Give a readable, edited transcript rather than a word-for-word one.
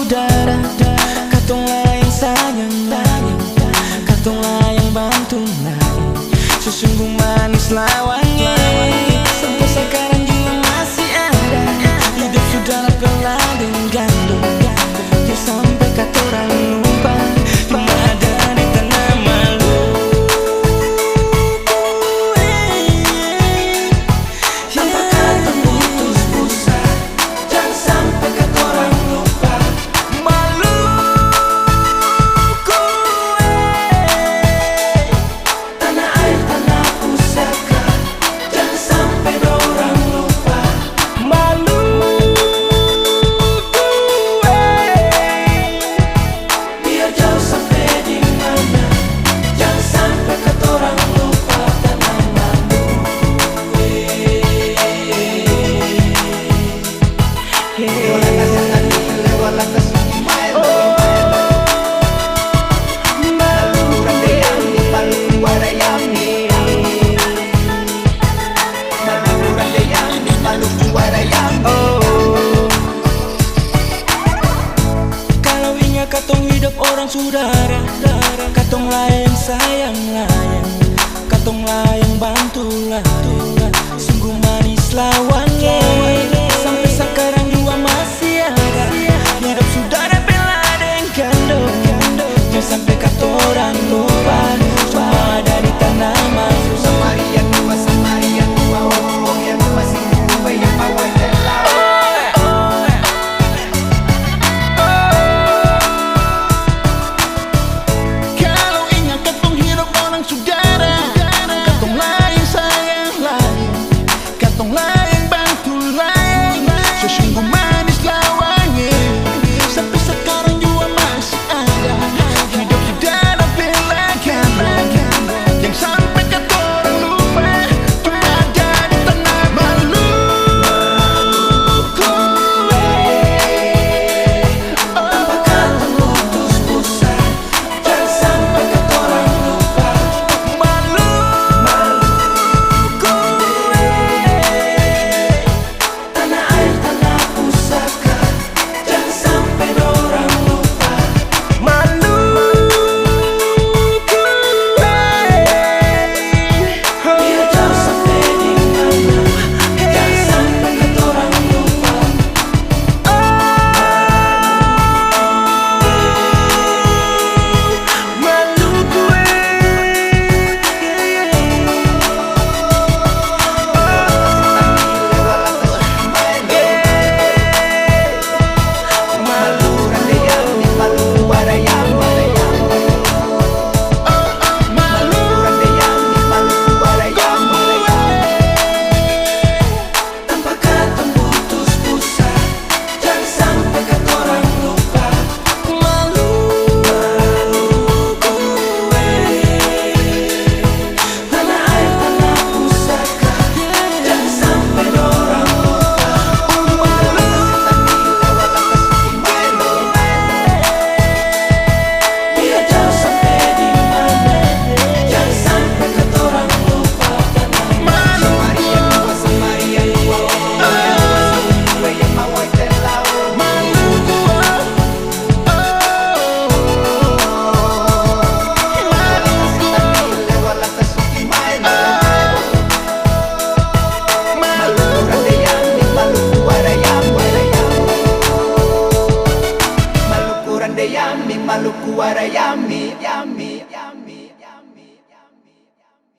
Saudara, katonglah yang sayang, katonglah yang bantu, sesungguh manis lawanya. Sampai sekarang juga masih ada, hidup saudara peladang gandum. Ya sampai katorang lupa, cuma ada di tanah Maluku. Tanpa kata putus pusa, jangan sampai katorang lupa. Kalau ingat katong hidup orang saudara, katonglah yang sayang, katonglah yang bantu, sungguh manis lawannya. Sampai sekarang juga masih ada, hidup saudara peladang gandum. Jangan sampai katorang lupa, cuma ada di tanah Maluku. Maluku Warayami, yami.